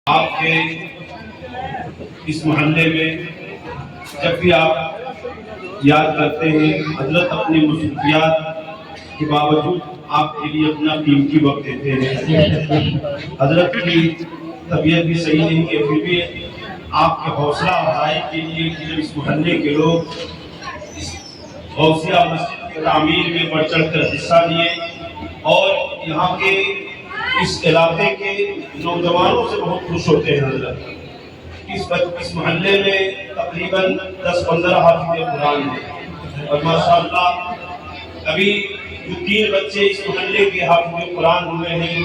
آپ کے اس محلے میں جب بھی آپ یاد کرتے ہیں حضرت اپنی مصروفیات کے باوجود آپ کے لیے اپنا قیمتی وقت دیتے ہیں. حضرت کی طبیعت بھی صحیح نہیں ہے، پھر بھی آپ کے حوصلہ افزائی کے لیے کہ اس محلے کے لوگ اس غوثیہ مسجد کی تعمیر میں بڑھ چڑھ کر حصہ لیے اور یہاں کے اس علاقے کے نوجوانوں سے بہت خوش ہوتے ہیں. حضرت اس محلے میں تقریباً 10-15 حافظ قرآن ہیں اور ماشاءاللہ ابھی جو 3 بچے اس محلے کے حافظ قرآن ہوئے ہیں.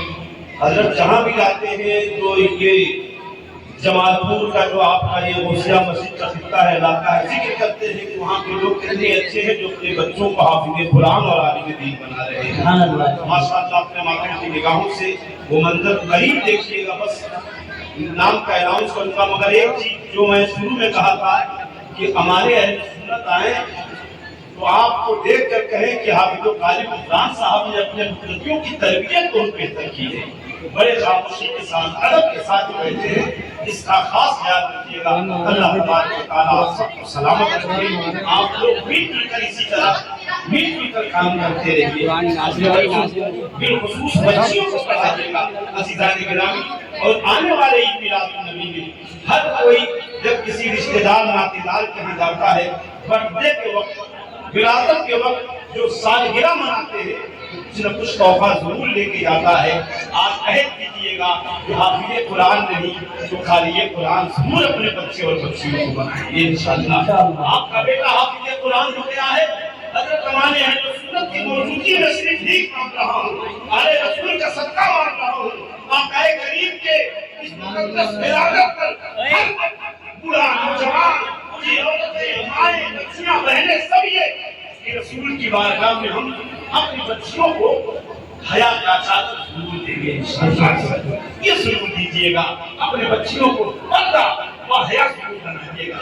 حضرت جہاں بھی جاتے ہیں تو یہ جمال پور کا جو آپ کا یہ غوثیہ مسجد کا خطہ ہے، علاقہ ہے، ذکر کرتے ہیں کہ وہاں کے لوگ کتنے اچھے ہیں جو اپنے بچوں کو حافظ قرآن اور عالم دین بنا رہے ہیں. ماشاءاللہ اپنے ماں کی نگاہوں سے وہ منظر قریب دیکھیے گا. بس نام کا اعلانس کروں گا، مگر ایک چیز جو میں شروع میں کہا تھا کہ ہمارے اہل سنت آئیں تو آپ کو دیکھ کر کہیں کہ حافظ غالب عمران صاحب نے اپنے بچوں کی تربیت بہت بہتر کی ہے. بڑے خاموشی کے ساتھ ادب کے ساتھ بیٹھے ہیں، اس کا خاص خیال رکھیے گا. اللہ تبارک و تعالیٰ آپ سب کو سلامت رکھے. آپ لوگ مل جل کر اسی طرح مل جل کر کام کرتے رہیے. بالخصوص بچیوں کو پڑھائیے گا عزیزان گرامی. اور آنے والے عید میلاد النبی میں ہر کوئی جب کسی رشتہ دار ناطے دار کے یہاں جاتا ہے، برتھ ڈے کے وقت، ولادت کے وقت جو سالگرہ مناتے ہیں، کچھ نہ کچھ تحفہ ضرور لے کے جاتا ہے. آج عہد کیجیے گا کہ حافظ قرآن نہیں تو خالی قرآن ضرور اپنے بچے اور بچیوں کو بنائیں انشاءاللہ. آپ کا بیٹا حافظ قرآن ہو گیا ہے. حضرت زمانے ہیں تو سنت کی موجودگی میں صرف نیک مانگ رہا ہوں، آلے رسول کا صدقہ مانگ رہا ہوں. آقائے کریم کے اس مقدس ولادت پر ہر بوڑھا نوجوان، بوڑھی عورتیں، مائیں، بچیاں، بہنیں سب یہ رسول کی بارگاہ میں ہم اپنی بچیوں کو حیا کا چادر ضرور دیں گے انشاءاللہ. یہ ضرور دیجیے گا اپنے بچیوں کو، پردہ و حیا ضرور بنائیے گا.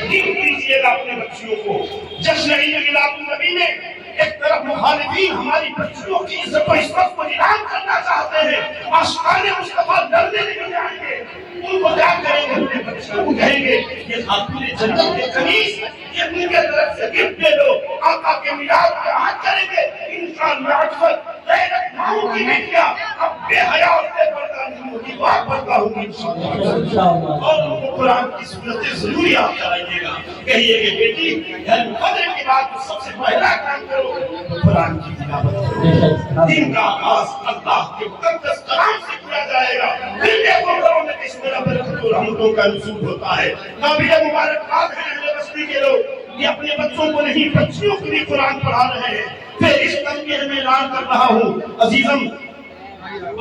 گفٹ دیجیے گا اپنے بچیوں کو. جشن عید میلاد النبی میں ایک طرف مخالفین ہماری بچیوں کی عزت و عصمت کو نیلام کرنا چاہتے ہیں، عاشقان مصطفیٰ ڈرنے نہیں جائیں گے. ان کو کیا کریں گے؟ اپنے بچوں کو کہیں گے یہ خاتون جنت کے کنیز، یہ ان کے طرف سے گفٹ دے دو. آقا کے میلاد پہ آج کریں گے انسان معرفت غیرت ماؤں کی بیٹیاں اب بے حیا اور بے پردہ نہیں ہوگی، بات پردہ ہوگی انشاءاللہ. اور ان کو قرآن کی سنتیں ضرور یاد کرائیے گا. کہیے کہ بیٹی قدر کی بات تو سب سے پہلا کام کرو تو قرآن کی تلاوت کرو. دین کا آغاز اللہ کے مقدس کلام سے کیا جائے گا. پھر دیکھو کرو میں کس طرح برکت و رحمتوں کا نزول ہوتا ہے. قابل مبارکباد ہیں اہل بستی کے لوگ، یہ اپنے بچوں کو نہیں بچیوں کو بھی قرآن پڑھا رہے ہیں. پھر اس تنبیہ میں اعلان کر رہا ہوں عزیزم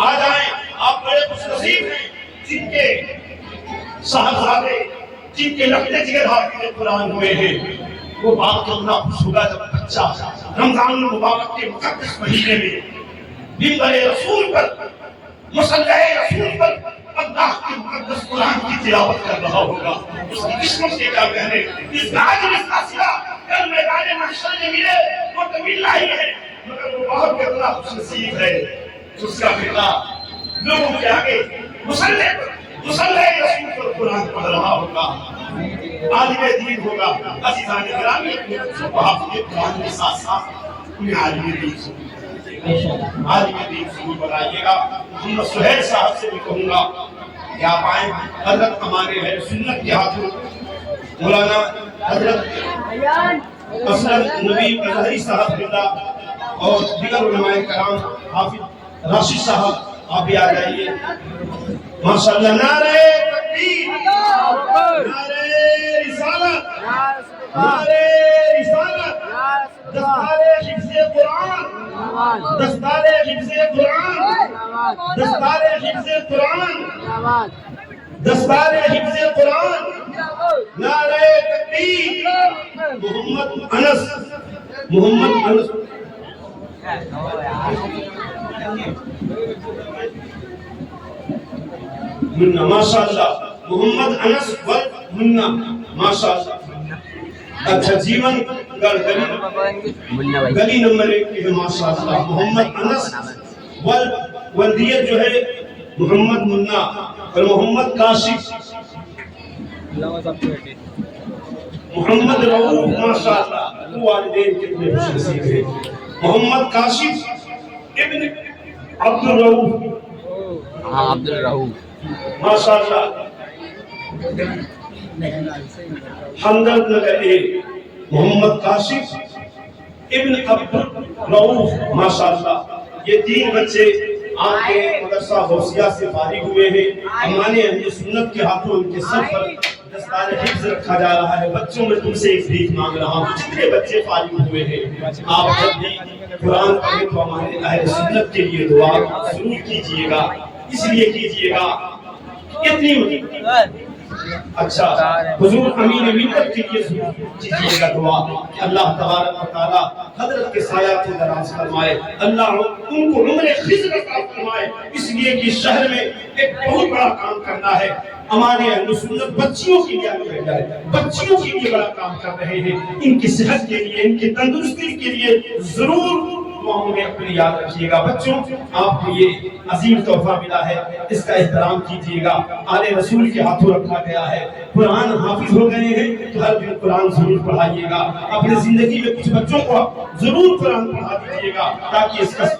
آ جائیں. آپ بڑے خوش نصیب ہیں جن کے صاحبزادے، جن کے لختے جگر حافظ قرآن ہوئے ہیں. وہ بات کرنا خوش ہوگا جب بچہ رمضان المبارک کے مقدس مہینے میں منبر رسول پر، مصلی رسول پر اللہ کے مقدس قرآن کی تلاوت کر رہا ہوگا. اس کی قسمت سے کیا کہنے. اس کا عجر، اس کا صلہ کل میدان محشر میں ملے وہ تو ملنا ہی ہے، مگر وہ بہت کتنا خوش نصیب ہے اس کا بیٹا لوگوں کے آگے مصلی رسول پر قرآن پڑھ رہا ہوگا، عالم دین ہوگا. عزیزان گرامی اپنے بچوں کو حافظ قرآن کے ساتھ ساتھ انہیں عالم دین ضرور بنائیے گا. محمد سہیل صاحب سے بھی کہوں گا کہ آپ آئیں. حضرت ہمارے اہل سنت کے ہاتھوں مولانا حضرت اسلم نبی اظہری صاحب زندہ اور دیگر علماء کرام، حافظ راشد صاحب آپ بھی آ جائیے. ماشاءاللہ. نعرہ تکبیر، نعرہ رسالت، نعرہ رسالت. دستار حفظ قرآن، دستار حفظ قرآن، دستار حفظ قرآن، دستار حفظ قرآن. نعرہ تکبیر. محمد انس، محمد انس منا ماشاءاللہ. محمد انس ورد منا ماشاءاللہ. اچھا جیون گڑھ گلی نمبر 1 کی ہے ماشاءاللہ. محمد انس ولدیت جو ہے محمد منا اور محمد کاشف محمد رؤوف ماشاءاللہ والدین کتنے خوش نصیب ہیں محمد کاشف ابن عبد الرؤوف عبد الرؤوف ماشاءاللہ ہمدرد نگر ایک محمد کاشف ابن عبد الرؤوف ماشاءاللہ یہ 3 بچے آپ کے مدرسہ غوثیہ سے فارغ ہوئے ہیں امان اہل سنت کے ہاتھوں ان کے سر پر دستار حفظ رکھا جا رہا ہے بچوں میں تم سے ایک بھیک مانگ رہا ہوں جتنے بچے فارغ ہوئے ہیں آپ جب بھی قرآن پڑھیں تو ہمارے اہل سنت کے لیے دعا ضرور کیجئے گا اس لیے کیجئے گا اتنی اچھا حضور امین ملت کے لیے کیجئے گا دعا کہ اللہ تبارک و تعالی حضرت کے سایہ کو دراز فرمائے اللہ ان کو عمر خضر عطا فرمائے اس لیے کہ شہر میں ایک بہت بڑا کام کرنا ہے ہمارے اہل سنت بچیوں کے لیے بچیوں کے لیے بڑا کام کر رہے ہیں ان کی صحت کے لیے ان کی تندرستی کے لیے ضرور دعاؤں میں اپنی یاد رکھیے گا بچوں آپ کو یہ عظیم تحفہ ملا ہے اس کا احترام کیجیے گا آل رسول کے ہاتھوں رکھا گیا ہے قرآن حافظ ہو گئے ہیں تو ہر دن قرآن ضرور پڑھائیے گا اپنے زندگی میں کچھ بچوں کو ضرور قرآن پڑھا دیجیے گا تاکہ اس کا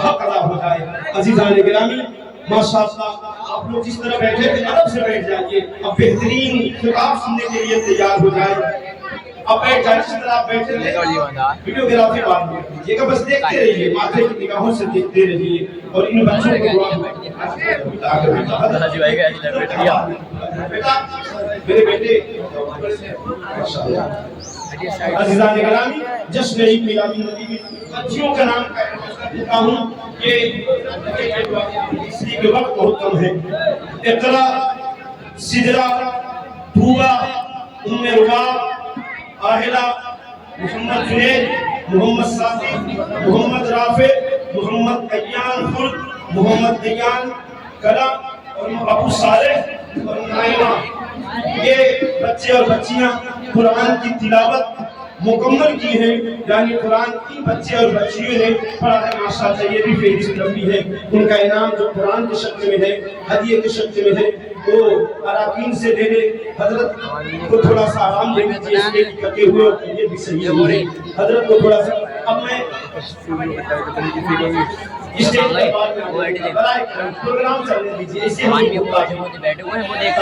حق ادا ہو جائے عزیزان گرامی ماشاءاللہ آپ لوگ جس طرح بیٹھے تھے ادب سے بیٹھ جائیے اب بہترین خطاب سننے کے لیے تیار ہو جائے اب بیٹھ جائے جس طرح آپ بیٹھے تھے ویڈیوگرافی بات نہیں کیجیے گا بس دیکھتے رہیے ماتھے کی نگاہوں سے دیکھتے رہیے اور ان بچوں کو دعا بیٹا میرے بیٹے عزیزان گرامی جشن عید میلاد النبی میں بچیوں کا نام کہتا ہوں کہ اس لیے کہ وقت بہت کم ہے اقرا سدرا طوبا ام رباب آہلہ محمد جنید محمد صافی محمد رافع محمد ایان خلد محمد ایان کلام اور ابو صالح اور نائمہ یہ بچے اور بچیاں قرآن کی تلاوت مکمل کی ہیں یعنی قرآن کی بچے اور بچیوں نے پڑھا ہے ماشاءاللہ یہ بھی فہرست لمبی ہے ان کا انعام جو قرآن کے شکل میں ہے ہدیے کے شکل میں ہے وہ اراکین سے دے دے حضرت کو تھوڑا سا آرام دے دیجیے اس لیے کٹے ہوئے اور یہ بھی صحیح ہے حضرت کو تھوڑا سا اب میں اسٹیج پر بات کروں پروگرام چلنے دیجیے اسے ہم بیٹھے ہوئے ہیں وہ دیکھ